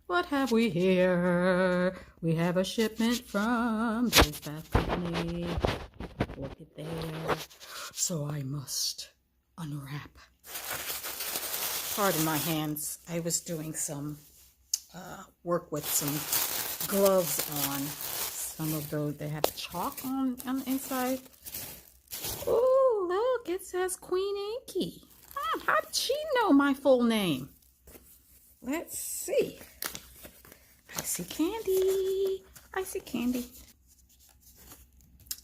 What have we here? We have a shipment from this bath company. Look at there. So I must unwrap. Pardon my hands. I was doing some work with some gloves on. Some of those, they have chalk on the inside. Oh, look, it says Queen Inky. How did she know my full name? Let's see. I see Candy. I see Candy.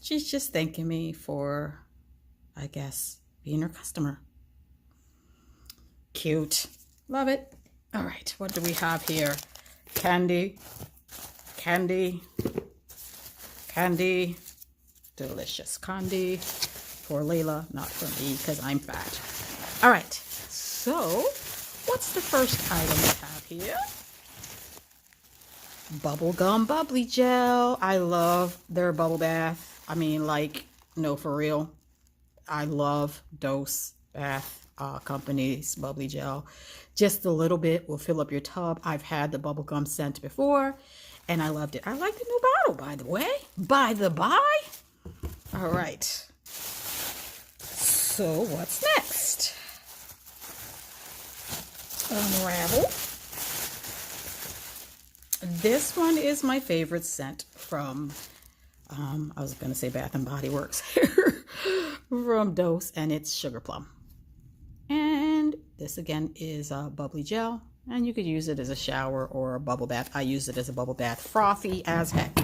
She's just thanking me for, I guess, being her customer. Cute. Love it. All right, what do we have here? Candy. Candy. Candy. Delicious candy. For Layla, not for me, because I'm fat. All right, so what's the first item we have here? Bubblegum bubbly gel. I love their bubble bath. I mean, like, no, for real. I love Dose Bath Company's bubbly gel. Just a little bit will fill up your tub. I've had the bubblegum scent before, and I loved it. I like the new bottle, by the way. By the by. All right. So what's next? Unravel. This one is my favorite scent from, I was going to say Bath and Body Works here, from Dose, and it's Sugar Plum. And this again is a bubbly gel, and you could use it as a shower or a bubble bath. I use it as a bubble bath, frothy as heck.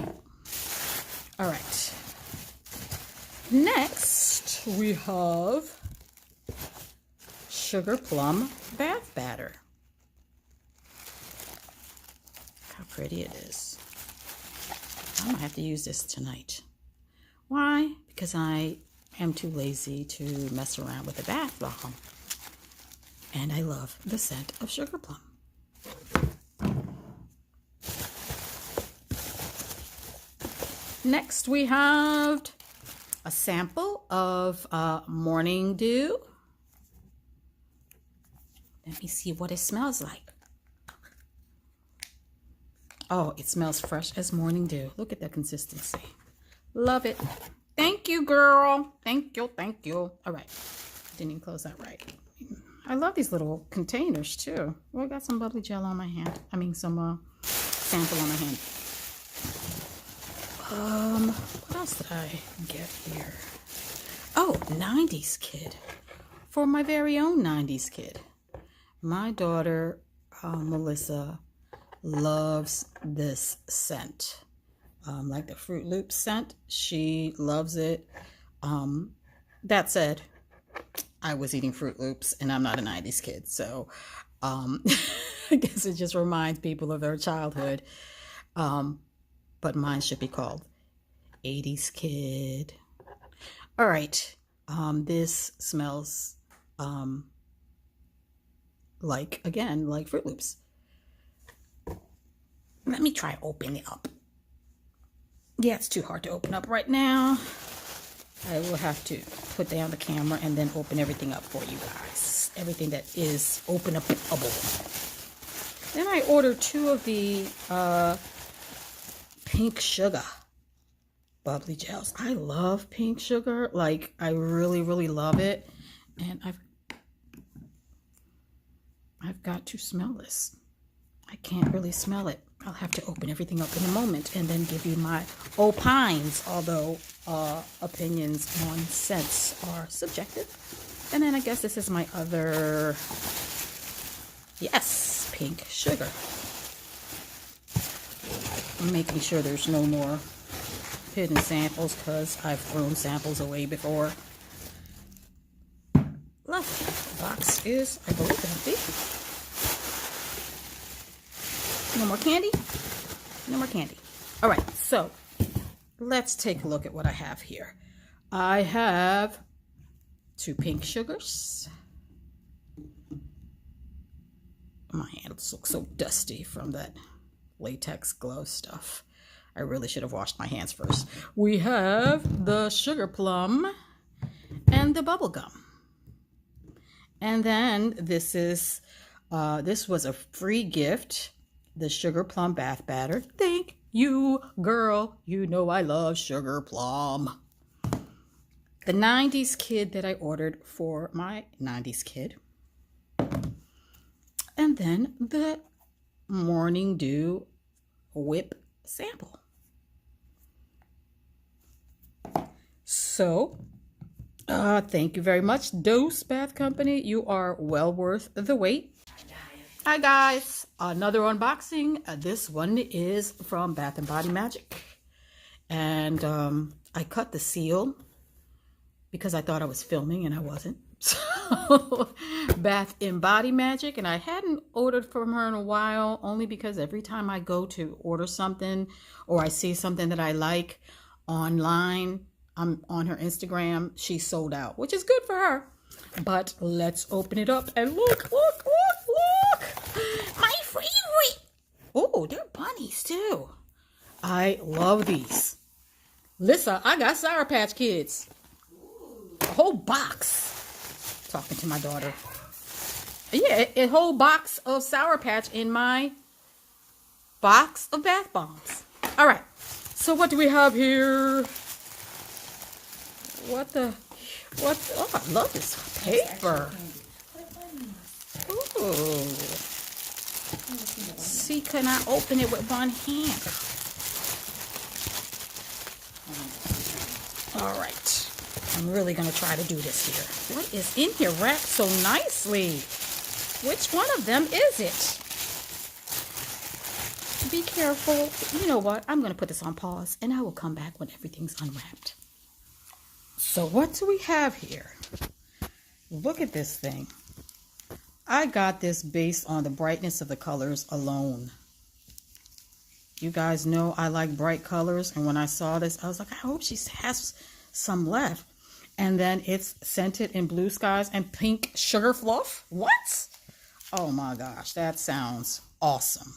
All right. Next, we have Sugar Plum Bath Batter. How pretty it is. I'm gonna have to use this tonight. Why? Because I am too lazy to mess around with a bath bomb. And I love the scent of Sugar Plum. Next we have a sample of Morning Dew. Let me see what it smells like. Oh, it smells fresh as morning dew. Look at that consistency. Love it. Thank you, girl. Thank you, thank you. All right. Didn't even close that right. I love these little containers, too. Well, I got some bubbly gel on my hand. I mean, some sample on my hand. What else did I get here? Oh, 90s Kid. For my very own 90s Kid. My daughter, Melissa, loves this scent. Like the Fruit Loops scent. She loves it. That said, I was eating Fruit Loops and I'm not a 90s kid. So I guess it just reminds people of their childhood. But mine should be called 80s Kid. All right. This smells like Fruit Loops. Let me try opening it up. Yeah, it's too hard to open up right now. I will have to put down the camera and then open everything up for you guys. Everything that is openable. Then I ordered 2 of the pink sugar bubbly gels. I love pink sugar. Like, I really, really love it. And I've got to smell this. I can't really smell it. I'll have to open everything up in a moment and then give you my opines, although opinions on scents are subjective. And then I guess this is my other, yes, pink sugar. I'm making sure there's no more hidden samples because I've thrown samples away before. Lovely. The box is, I believe, empty. No more candy? No more candy. All right, so let's take a look at what I have here. I have 2 pink sugars. My hands look so dusty from that latex glove stuff. I really should have washed my hands first. We have the sugar plum and the bubble gum. And then this is, this was a free gift, the sugar plum bath batter. Thank you, girl. You know I love sugar plum. The 90s kid that I ordered for my 90s kid. And then the Morning Dew whip sample. So, thank you very much, Dose Bath Company. You are well worth the wait. Hi guys, another unboxing. This one is from Bath & Body Magic. And I cut the seal because I thought I was filming and I wasn't. So, Bath & Body Magic, and I hadn't ordered from her in a while, only because every time I go to order something or I see something that I like online, I'm on her Instagram, she's sold out, which is good for her. But let's open it up and look. My favorite. Oh, they're bunnies too. I love these. Listen, I got Sour Patch Kids. A whole box. Talking to my daughter. Yeah, a whole box of Sour Patch in my box of bath bombs. All right. So what do we have here? Oh, I love this paper. Ooh. See, can I open it with one hand? All right. I'm really going to try to do this here. What is in here wrapped so nicely? Which one of them is it? Be careful. You know what? I'm going to put this on pause and I will come back when everything's unwrapped. So what do we have here? Look at this thing. I got this based on the brightness of the colors alone. You guys know I like bright colors, and when I saw this, I was like, I hope she has some left. And then it's scented in blue skies and pink sugar fluff. What? Oh my gosh, that sounds awesome.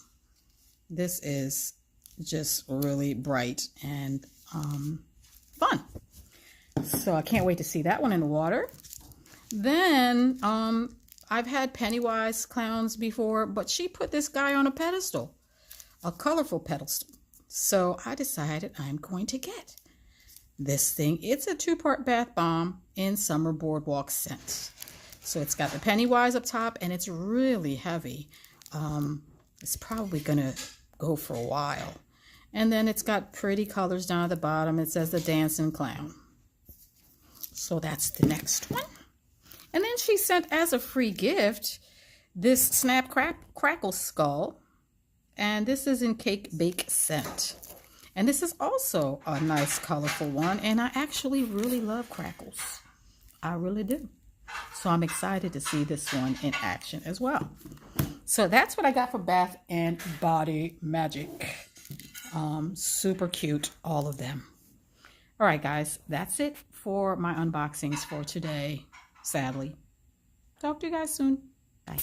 This is just really bright and fun. So I can't wait to see that one in the water. Then I've had Pennywise clowns before, but she put this guy on a pedestal, a colorful pedestal. So I decided I'm going to get this thing. It's a 2-part bath bomb in Summer Boardwalk scent. So it's got the Pennywise up top and it's really heavy. It's probably gonna go for a while. And then it's got pretty colors down at the bottom. It says the Dancing Clown. So that's the next one. And then she sent as a free gift this Snap Crackle Skull. And this is in Cake Bake scent. And this is also a nice colorful one. And I actually really love crackles. I really do. So I'm excited to see this one in action as well. So that's what I got for Bath & Body Magic. Super cute, all of them. All right, guys, that's it for my unboxings for today, sadly. Talk to you guys soon. Bye.